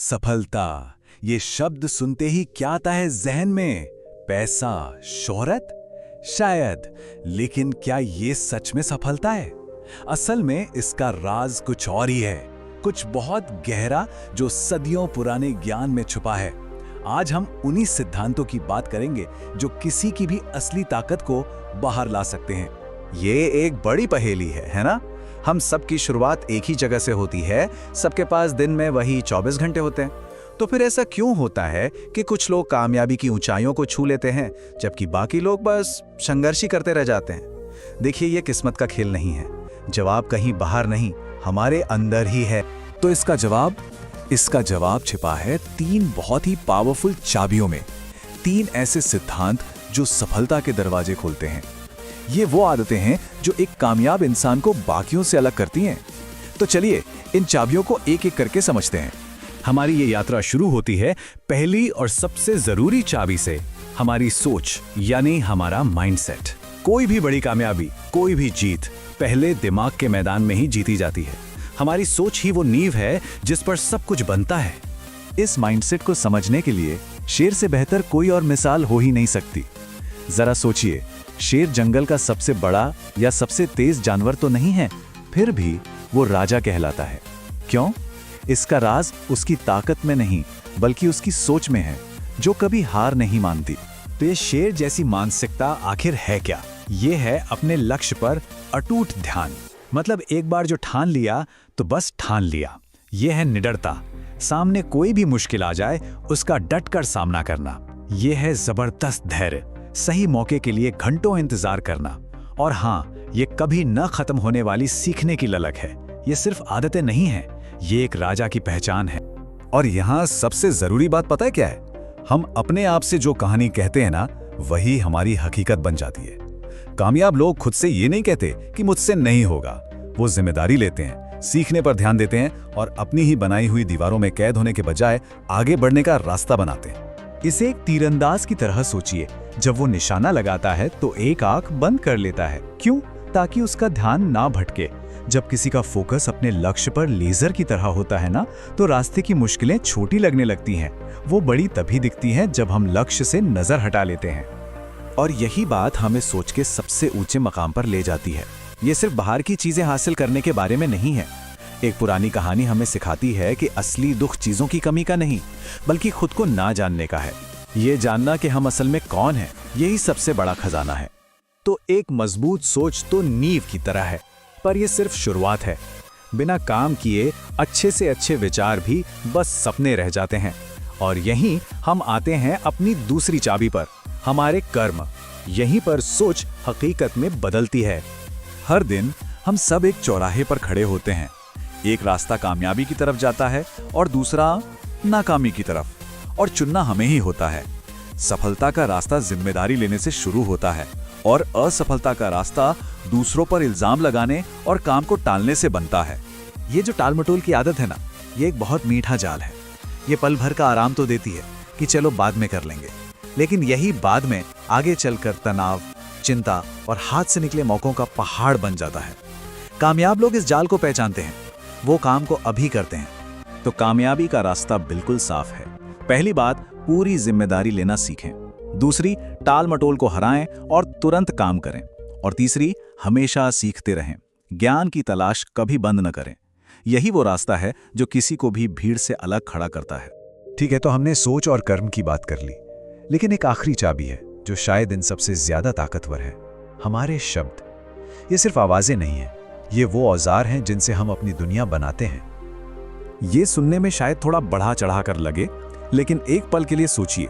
सफलता, ये शब्द सुनते ही क्या आता है जहन में? पैसा, शोहरत? शायद, लेकिन क्या ये सच में सफलता है? असल में इसका राज कुछ और ही है, कुछ बहुत गहरा जो सदियों पुराने ज्ञान में छुपा है। आज हम उन्हीं सिद्धांतों की बात करेंगे जो किसी की भी असली ताकत को बाहर ला सकते हैं। ये एक बड़ी पहेली है ना? हम सबकी शुरुआत एक ही जगह से होती है, सबके पास दिन में वही 24 घंटे होते हैं। तो फिर ऐसा क्यों होता है कि कुछ लोग कामयाबी की ऊंचाइयों को छू लेते हैं, जबकि बाकी लोग बस संघर्ष ही करते रह जाते हैं? देखिए, ये किस्मत का खेल नहीं है। जवाब कहीं बाहर नहीं, हमारे अंदर ही है। तो इसका जवाब छिपा है 3 बहुत ही पावरफुल चाबियों में। 3 ऐसे सिद्धांत जो सफलता के दरवाजे खोलते हैं। ये वो आदतें हैं जो एक कामयाब इंसान को बाकियों से अलग करती हैं। तो चलिए इन चाबियों को एक एक करके समझते हैं। हमारी ये यात्रा शुरू होती है पहली और सबसे जरूरी चाबी से, हमारी सोच, यानी हमारा माइंडसेट। कोई भी बड़ी कामयाबी, कोई भी जीत पहले दिमाग के मैदान में ही जीती जाती है। हमारी सोच ही वो नींव है जिस पर सब कुछ बनता है। इस माइंडसेट को समझने के लिए शेर से बेहतर कोई और मिसाल हो ही नहीं सकती। जरा सोचिए, शेर जंगल का सबसे बड़ा या सबसे तेज जानवर तो नहीं है, फिर भी वो राजा कहलाता है। क्यों? इसका राज उसकी ताकत में नहीं, बल्कि उसकी सोच में है, जो कभी हार नहीं मानती। तो ये शेर जैसी मानसिकता आखिर है क्या? ये है अपने लक्ष्य पर अटूट ध्यान। मतलब एक बार जो ठान लिया तो बस ठान लिया। ये है निडरता। सामने कोई भी मुश्किल आ जाए उसका डटकर सामना करना। ये है जबरदस्त धैर्य। सही मौके के लिए घंटों इंतजार करना। और हाँ, ये कभी न खत्म होने वाली सीखने की ललक है। ये सिर्फ आदतें नहीं हैं, ये एक राजा की पहचान है। और यहाँ सबसे जरूरी बात पता है क्या है? हम अपने आप से जो कहानी कहते हैं ना, वही हमारी हकीकत बन जाती है। कामयाब लोग खुद से ये नहीं कहते कि मुझसे नहीं होगा। वो जिम्मेदारी लेते हैं, सीखने पर ध्यान देते हैं और अपनी ही बनाई हुई दीवारों में कैद होने के बजाय आगे बढ़ने का रास्ता बनाते हैं। इसे एक तीरंदाज की तरह सोचिए। जब वो निशाना लगाता है तो एक आंख बंद कर लेता है। क्यों? ताकि उसका ध्यान ना भटके। जब किसी का फोकस अपने लक्ष्य पर लेजर की तरह होता है ना, तो रास्ते की मुश्किलें छोटी लगने लगती हैं। वो बड़ी तभी दिखती हैं जब हम लक्ष्य से नजर हटा लेते हैं। और यही बात हमें सोच के सबसे ऊंचे मकाम पर ले जाती है। ये सिर्फ बाहर की चीजें हासिल करने के बारे में नहीं है। एक पुरानी कहानी हमें सिखाती है कि असली दुख चीजों की कमी का नहीं, बल्कि खुद को ना जानने का है। ये जानना कि हम असल में कौन हैं, यही सबसे बड़ा खजाना है। तो एक मजबूत सोच तो नींव की तरह है, पर यह सिर्फ शुरुआत है। बिना काम किए अच्छे से अच्छे विचार भी बस सपने रह जाते हैं। और यहीं हम आते हैं अपनी दूसरी चाबी पर, हमारे कर्म। यहीं पर सोच हकीकत में बदलती है। हर दिन हम सब एक चौराहे पर खड़े होते हैं। एक रास्ता कामयाबी की तरफ जाता है और दूसरा नाकामी की तरफ, और चुनना हमें ही होता है। सफलता का रास्ता जिम्मेदारी लेने से शुरू होता है और असफलता का रास्ता दूसरों पर इल्जाम लगाने और काम को टालने से बनता है। ये जो टालमटोल की आदत है ना, ये एक बहुत मीठा जाल है। ये पल भर का आराम तो देती है कि चलो बाद में कर लेंगे, लेकिन यही बाद में आगे चलकर तनाव, चिंता और हाथ से निकले मौकों का पहाड़ बन जाता है। कामयाब लोग इस जाल को पहचानते हैं, वो काम को अभी करते हैं। तो कामयाबी का रास्ता बिल्कुल साफ है। पहली बात, पूरी जिम्मेदारी लेना सीखें। दूसरी, टाल मटोल को हराएं और तुरंत काम करें। और तीसरी, हमेशा सीखते रहें। ज्ञान की तलाश कभी बंद न करें। यही वो रास्ता है जो किसी को भी भीड़ से अलग खड़ा करता है। ठीक है, तो हमने सोच और कर्म की बात कर ली, लेकिन एक आखिरी चाबी है जो शायद इन सबसे ज्यादा ताकतवर है, हमारे शब्द। ये सिर्फ आवाजें नहीं है, ये वो औजार हैं जिनसे हम अपनी दुनिया बनाते हैं। ये सुनने में शायद थोड़ा बढ़ा चढ़ा कर लगे, लेकिन एक पल के लिए सोचिए,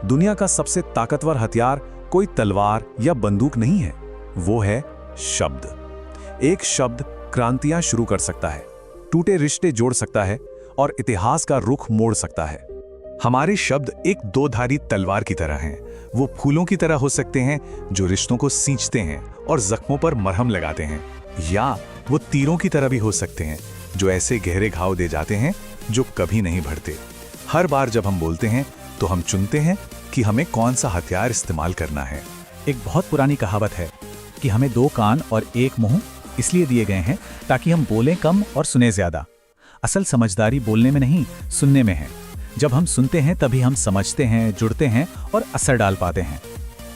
दुनिया का सबसे ताकतवर हथियार कोई तलवार या बंदूक नहीं है, वो है शब्द। एक शब्द क्रांतियां शुरू कर सकता है, टूटे रिश्ते जोड़ सकता है और इतिहास का रुख मोड़ सकता है। हमारे शब्द एक दो-धारी तलवार की तरह हैं। वो फूलों की तरह हो सकते हैं जो रिश्तों को सींचते हैं और जख्मों पर मरहम लगाते हैं, या वो तीरों की तरह भी हो सकते हैं जो ऐसे गहरे घाव दे जाते हैं जो कभी नहीं भरते। हर बार जब हम बोलते हैं तो हम चुनते हैं कि हमें कौन सा हथियार इस्तेमाल करना है। एक बहुत पुरानी कहावत है कि हमें 2 कान और 1 मुंह इसलिए दिए गए हैं ताकि हम बोलें कम और सुने ज्यादा। असल समझदारी बोलने में नहीं, सुनने में है। जब हम सुनते हैं तभी हम समझते हैं, जुड़ते हैं और असर डाल पाते हैं।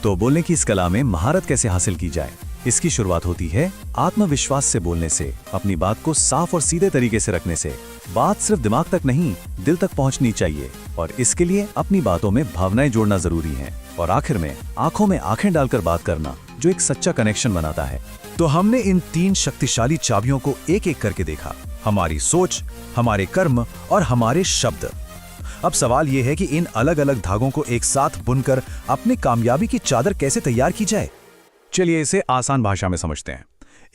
तो बोलने की इस कला में महारत कैसे हासिल की जाए? इसकी शुरुआत होती है आत्मविश्वास से बोलने से, अपनी बात को साफ और सीधे तरीके से रखने से। बात सिर्फ दिमाग तक नहीं, दिल तक पहुंचनी चाहिए, और इसके लिए अपनी बातों में भावनाएं जोड़ना जरूरी है। और आखिर में आंखों में आंखें डालकर बात करना, जो एक सच्चा कनेक्शन बनाता है। तो हमने इन 3 शक्तिशाली चाबियों को एक एक करके देखा, हमारी सोच, हमारे कर्म और हमारे शब्द। अब सवाल यह है कि इन अलग अलग धागों को एक साथ बुनकर अपनी कामयाबी की चादर कैसे तैयार की जाए। चलिए इसे आसान भाषा में समझते हैं।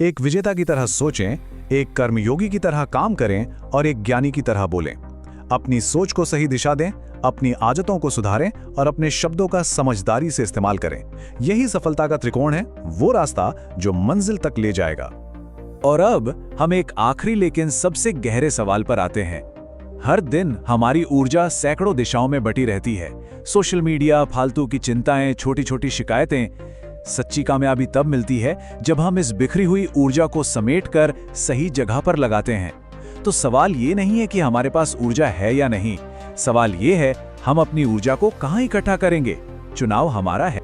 एक विजेता की तरह सोचें, एक कर्मयोगी की तरह काम करें और एक ज्ञानी की तरह बोलें। अपनी सोच को सही दिशा दें, अपनी आदतों को सुधारें और अपने शब्दों का समझदारी से इस्तेमाल करें। यही सफलता का त्रिकोण है, वो रास्ता जो मंजिल तक ले जाएगा। और अब हम एक आखिरी लेकिन सबसे गहरे सवाल पर आते हैं। हर दिन हमारी ऊर्जा सैकड़ों दिशाओं में बटी रहती है। सोशल मीडिया, फालतू की चिंताएं, छोटी छोटी शिकायतें। सच्ची कामयाबी तब मिलती है जब हम इस बिखरी हुई ऊर्जा को समेटकर सही जगह पर लगाते हैं। तो सवाल ये नहीं है कि हमारे पास ऊर्जा है या नहीं, सवाल ये है हम अपनी ऊर्जा को कहाँ इकट्ठा करेंगे। चुनाव हमारा है।